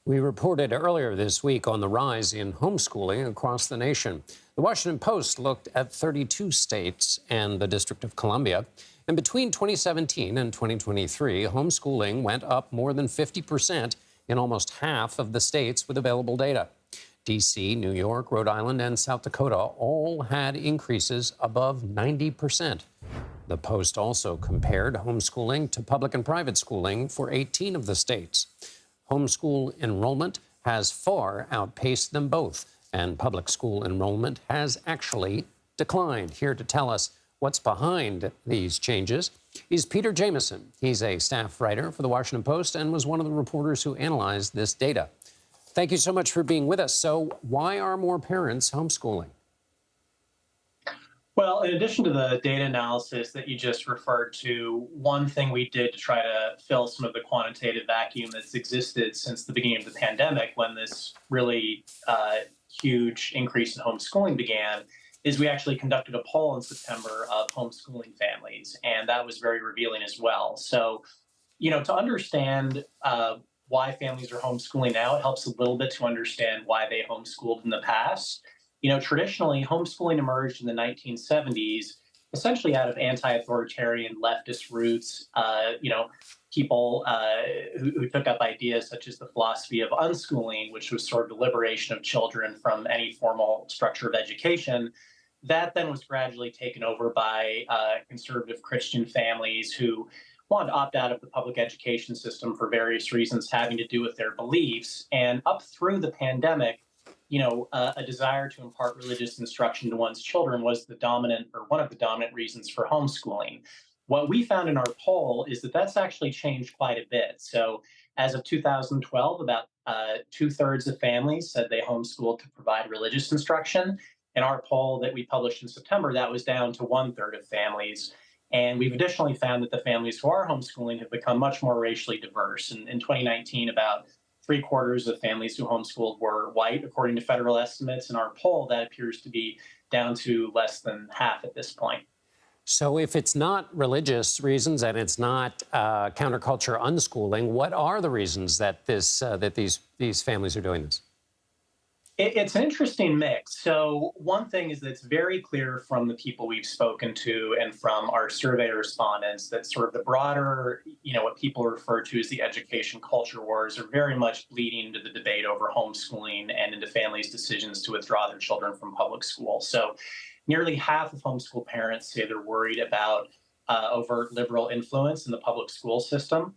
We reported earlier this week on the rise in homeschooling across the nation. The Washington Post looked at 32 states and the District of Columbia. And between 2017 and 2023, homeschooling went up more than 50% in almost half of the states with available data. D.C., New York, Rhode Island, and South Dakota all had increases above 90%. The Post also compared homeschooling to public and private schooling for 18 of the states. Homeschool enrollment has far outpaced them both, and public school enrollment has actually declined. Here to tell us what's behind these changes is Peter Jamison. He's a staff writer for the Washington Post and was one of the reporters who analyzed this data. Thank you so much for being with us. So why are more parents homeschooling? Well, in addition to the data analysis that you just referred to, one thing we did to try to fill some of the quantitative vacuum that's existed since the beginning of the pandemic, when this really huge increase in homeschooling began, is we actually conducted a poll in September of homeschooling families, and that was very revealing as well. So, to understand why families are homeschooling now, it helps a little bit to understand why they homeschooled in the past. Traditionally, homeschooling emerged in the 1970s, essentially out of anti-authoritarian leftist roots. People who took up ideas such as the philosophy of unschooling, which was sort of the liberation of children from any formal structure of education. That then was gradually taken over by conservative Christian families who wanted to opt out of the public education system for various reasons having to do with their beliefs. And up through the pandemic, a desire to impart religious instruction to one's children was the dominant or one of the dominant reasons for homeschooling. What we found in our poll is that that's actually changed quite a bit. So as of 2012, about two-thirds of families said they homeschooled to provide religious instruction. In our poll that we published in September, that was down to one-third of families. And we've additionally found that the families who are homeschooling have become much more racially diverse. In 2019, about three-quarters of families who homeschooled were white, according to federal estimates. In our poll, that appears to be down to less than half at this point. So if it's not religious reasons and it's not counterculture unschooling, what are the reasons that these families are doing this? It's an interesting mix. So one thing is that it's very clear from the people we've spoken to and from our survey respondents that sort of the broader, what people refer to as the education culture wars are very much bleeding into the debate over homeschooling and into families' decisions to withdraw their children from public school. So nearly half of homeschool parents say they're worried about overt liberal influence in the public school system.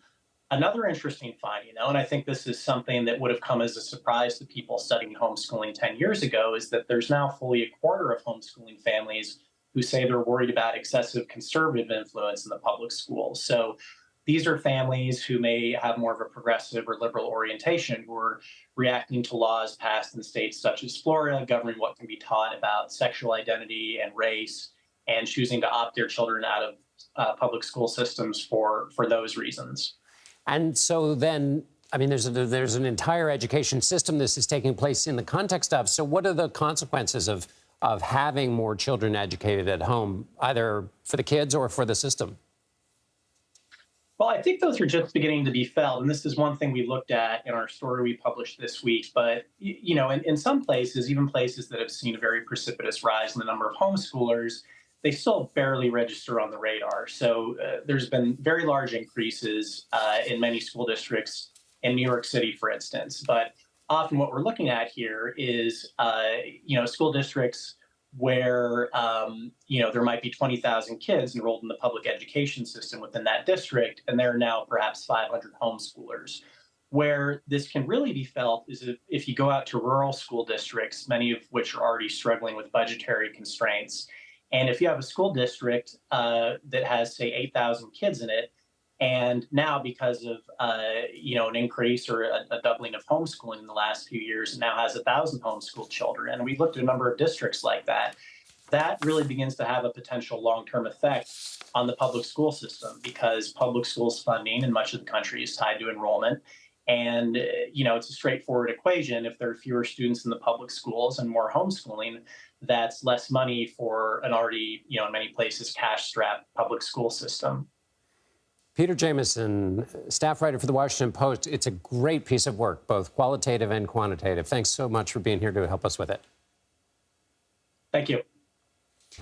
Another interesting finding, though, and I think this is something that would have come as a surprise to people studying homeschooling 10 years ago, is that there's now fully a quarter of homeschooling families who say they're worried about excessive conservative influence in the public schools. So these are families who may have more of a progressive or liberal orientation, who are reacting to laws passed in states such as Florida, governing what can be taught about sexual identity and race, and choosing to opt their children out of public school systems for those reasons. And so then, I mean, there's an entire education system this is taking place in the context of. So what are the consequences of having more children educated at home, either for the kids or for the system? Well, I think those are just beginning to be felt. And this is one thing we looked at in our story we published this week. But, in some places, even places that have seen a very precipitous rise in the number of homeschoolers, they still barely register on the radar. So there's been very large increases in many school districts in New York City, for instance. But often what we're looking at here is, school districts where, there might be 20,000 kids enrolled in the public education system within that district, and there are now perhaps 500 homeschoolers. Where this can really be felt is if you go out to rural school districts, many of which are already struggling with budgetary constraints. And if you have a school district that has, say, 8,000 kids in it, and now because of an increase or a doubling of homeschooling in the last few years, it now has 1,000 homeschooled children, and we looked at a number of districts like that, that really begins to have a potential long-term effect on the public school system, because public schools funding in much of the country is tied to enrollment. And, it's a straightforward equation. If there are fewer students in the public schools and more homeschooling, that's less money for an already, in many places, cash-strapped public school system. Peter Jamison, staff writer for the Washington Post. It's a great piece of work, both qualitative and quantitative. Thanks so much for being here to help us with it. Thank you.